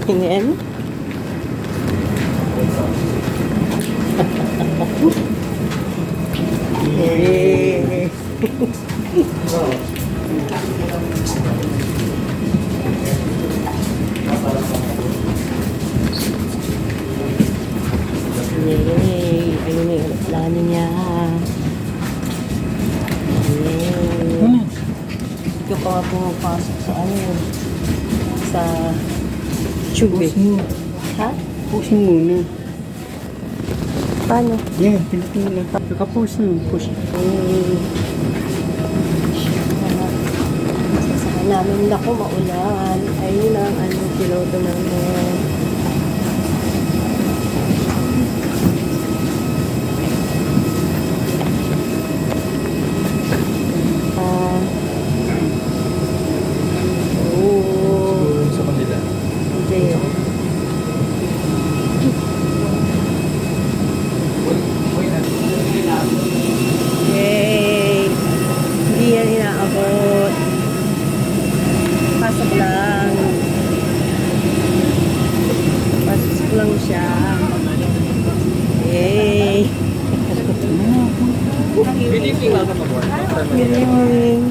Tingin. Yay! Yay! Ayun na yung aeroplano niya. Yay! Ikaw pa nga pumapasok sa ano yun? Sa tube. Ha? Push mo muna. Paano? Yeah, pilitin mo lang. Naka-push mo. Push. Sasakay namin na ko maulan. Ayun ang ano, piloto namin. Sa kanila. Okay. Yay! Hindi yan inaabot. Pasok lang. Pasok lang siya. Yay! Good morning.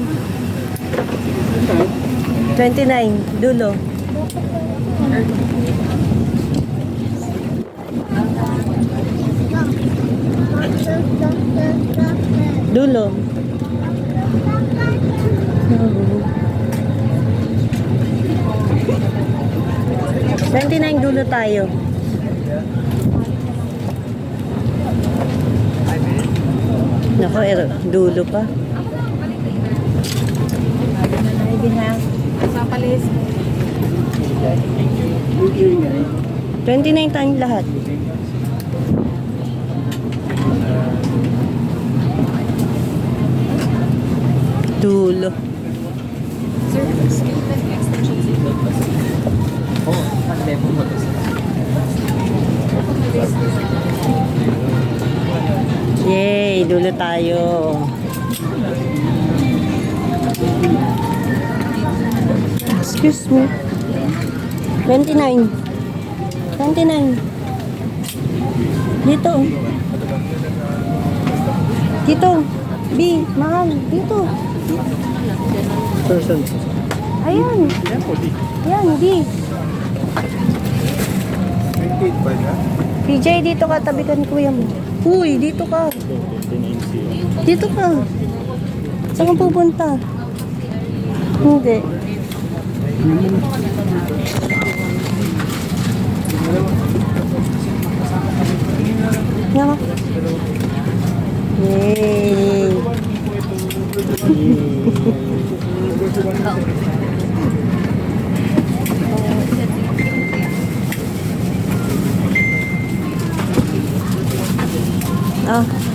29, dulo. Dulo. 29 dulo tayo. Nako, dulo pa. Sa palis. 29 tayong lahat. Dulo. Sir, skill test extension seatbelt ba? Oo, pag-demo mo to. Yay, dulo tayo. Excuse me. 29. 29. Dito. Dito. B, mahal. Dito. Person. Ayan. Ayan, B. 28 ba niya? PJ, dito ka. Tabi ka ni kuya mo. Uy, dito ka. Dito ka. Saan ka pupunta? Hindi. Nga. Yay! Ah.